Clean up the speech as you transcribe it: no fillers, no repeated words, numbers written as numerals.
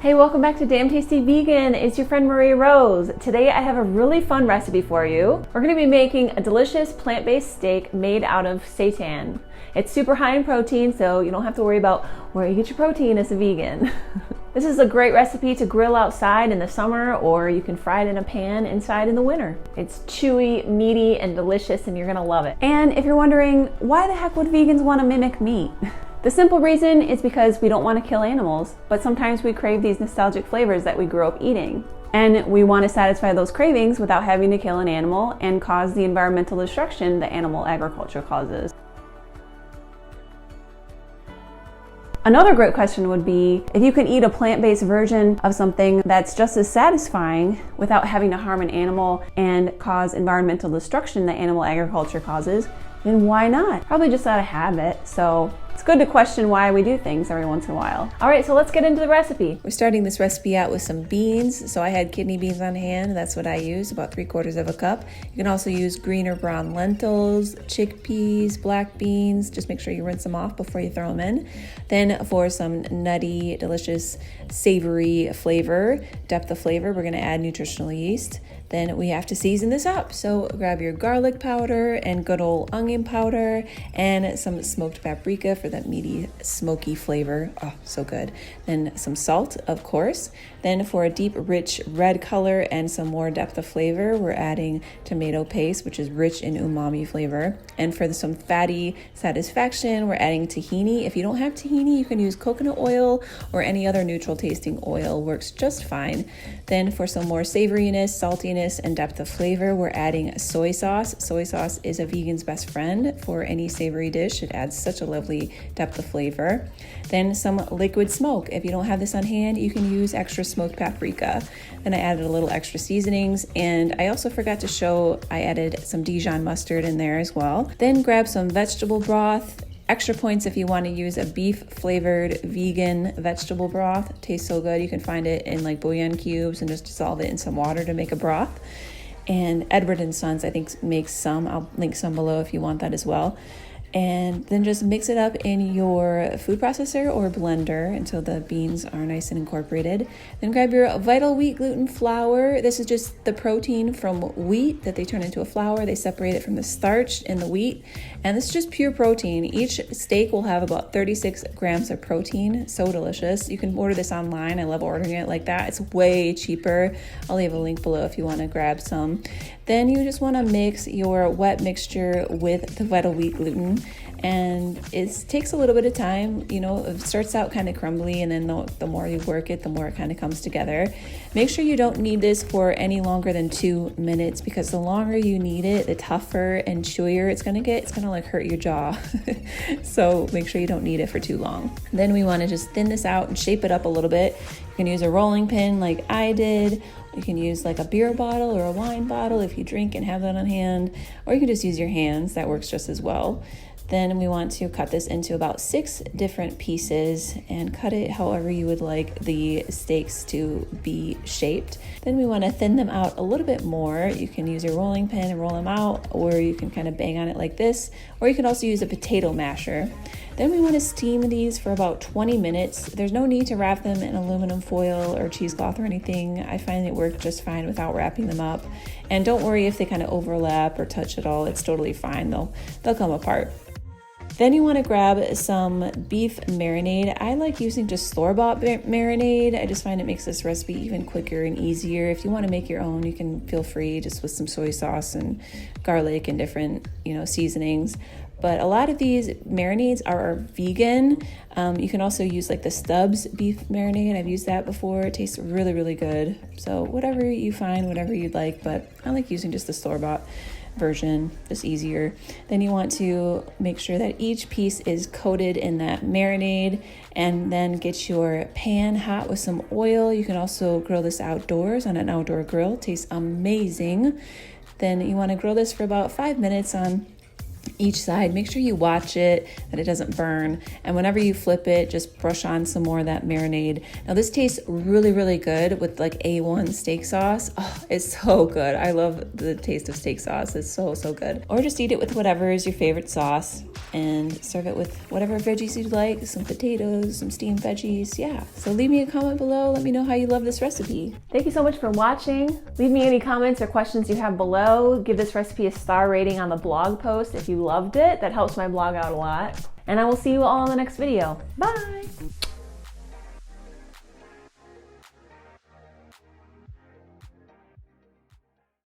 Hey, welcome back to Damn Tasty Vegan. It's your friend Marie Rose. Today I have a really fun recipe for you. We're going to be making a delicious plant-based steak made out of seitan. It's super high in protein, so you don't have to worry about where you get your protein as a vegan. This is a great recipe to grill outside in the summer, or you can fry it in a pan inside in the winter. It's chewy, meaty, and delicious, and you're gonna love it. And if you're wondering, why the heck would vegans want to mimic meat? The simple reason is because we don't want to kill animals, but sometimes we crave these nostalgic flavors that we grew up eating. And we want to satisfy those cravings without having to kill an animal and cause the environmental destruction that animal agriculture causes. Another great question would be if you can eat a plant-based version of something that's just as satisfying without having to harm an animal and cause environmental destruction that animal agriculture causes, then why not? Probably just out of habit. So it's good to question why we do things every once in a while. All right, so let's get into the recipe. We're starting this recipe out with some beans. So I had kidney beans on hand. That's what I use, about 3/4 of a cup. You can also use green or brown lentils, chickpeas, black beans. Just make sure you rinse them off before you throw them in. Then for some nutty, delicious, savory flavor, depth of flavor, we're gonna add nutritional yeast. Then we have to season this up. So grab your garlic powder and good old onion powder and some smoked paprika for that meaty, smoky flavor. Oh, so good. Then some salt, of course. Then for a deep, rich red color and some more depth of flavor, we're adding tomato paste, which is rich in umami flavor. And for some fatty satisfaction, we're adding tahini. If you don't have tahini, you can use coconut oil or any other neutral tasting oil, works just fine. Then for some more savoriness, saltiness, and depth of flavor, we're adding soy sauce. Soy sauce is a vegan's best friend for any savory dish. It adds such a lovely depth of flavor. Then some liquid smoke. If you don't have this on hand, you can use extra smoked paprika. Then I added a little extra seasonings, and I also forgot to show I added some Dijon mustard in there as well. Then grab some vegetable broth. Extra points if you want to use a beef flavored vegan vegetable broth. It tastes so good. You can find it in like bouillon cubes and just dissolve it in some water to make a broth. And Edward and Sons, I think, makes some. I'll link some below if you want that as well. And then just mix it up in your food processor or blender until the beans are nice and incorporated. Then grab your Vital Wheat gluten flour. This is just the protein from wheat that they turn into a flour. They separate it from the starch in the wheat. And this is just pure protein. Each steak will have about 36 grams of protein. So delicious. You can order this online. I love ordering it like that. It's way cheaper. I'll leave a link below if you want to grab some. Then you just want to mix your wet mixture with the Vital Wheat gluten. And it takes a little bit of time. You know, it starts out kind of crumbly, and then the more you work it, the more it kind of comes together. Make sure you don't knead this for any longer than 2 minutes, because the longer you knead it, the tougher and chewier it's gonna get. It's gonna like hurt your jaw. So make sure you don't knead it for too long. Then we want to just thin this out and shape it up a little bit. You can use a rolling pin like I did. You can use like a beer bottle or a wine bottle if you drink and have that on hand, or you can just use your hands. That works just as well. Then we want to cut this into about 6 different pieces and cut it however you would like the steaks to be shaped. Then we want to thin them out a little bit more. You can use your rolling pin and roll them out, or you can kind of bang on it like this, or you can also use a potato masher. Then we want to steam these for about 20 minutes. There's no need to wrap them in aluminum foil or cheesecloth or anything. I find it worked just fine without wrapping them up. And don't worry if they kind of overlap or touch at all. It's totally fine. They'll come apart. Then you want to grab some beef marinade. I like using just store-bought marinade. I just find it makes this recipe even quicker and easier. If you want to make your own, you can feel free just with some soy sauce and garlic and different, seasonings. But a lot of these marinades are vegan. You can also use like the Stubbs beef marinade. I've used that before. It tastes really, really good. So whatever you find, whatever you'd like, but I like using just the store-bought version, just easier. Then you want to make sure that each piece is coated in that marinade, and then get your pan hot with some oil. You can also grill this outdoors on an outdoor grill. It tastes amazing. Then you want to grill this for about 5 minutes on each side. Make sure you watch it, that it doesn't burn. And whenever you flip it, just brush on some more of that marinade. Now this tastes really, really good with like A1 steak sauce. Oh, it's so good. I love the taste of steak sauce. It's so, so good. Or just eat it with whatever is your favorite sauce and serve it with whatever veggies you'd like, some potatoes, some steamed veggies. Yeah, so leave me a comment below. Let me know how you love this recipe. Thank you so much for watching. Leave me any comments or questions you have below. Give this recipe a star rating on the blog post if you loved it. That helps my blog out a lot. And I will see you all in the next video. Bye.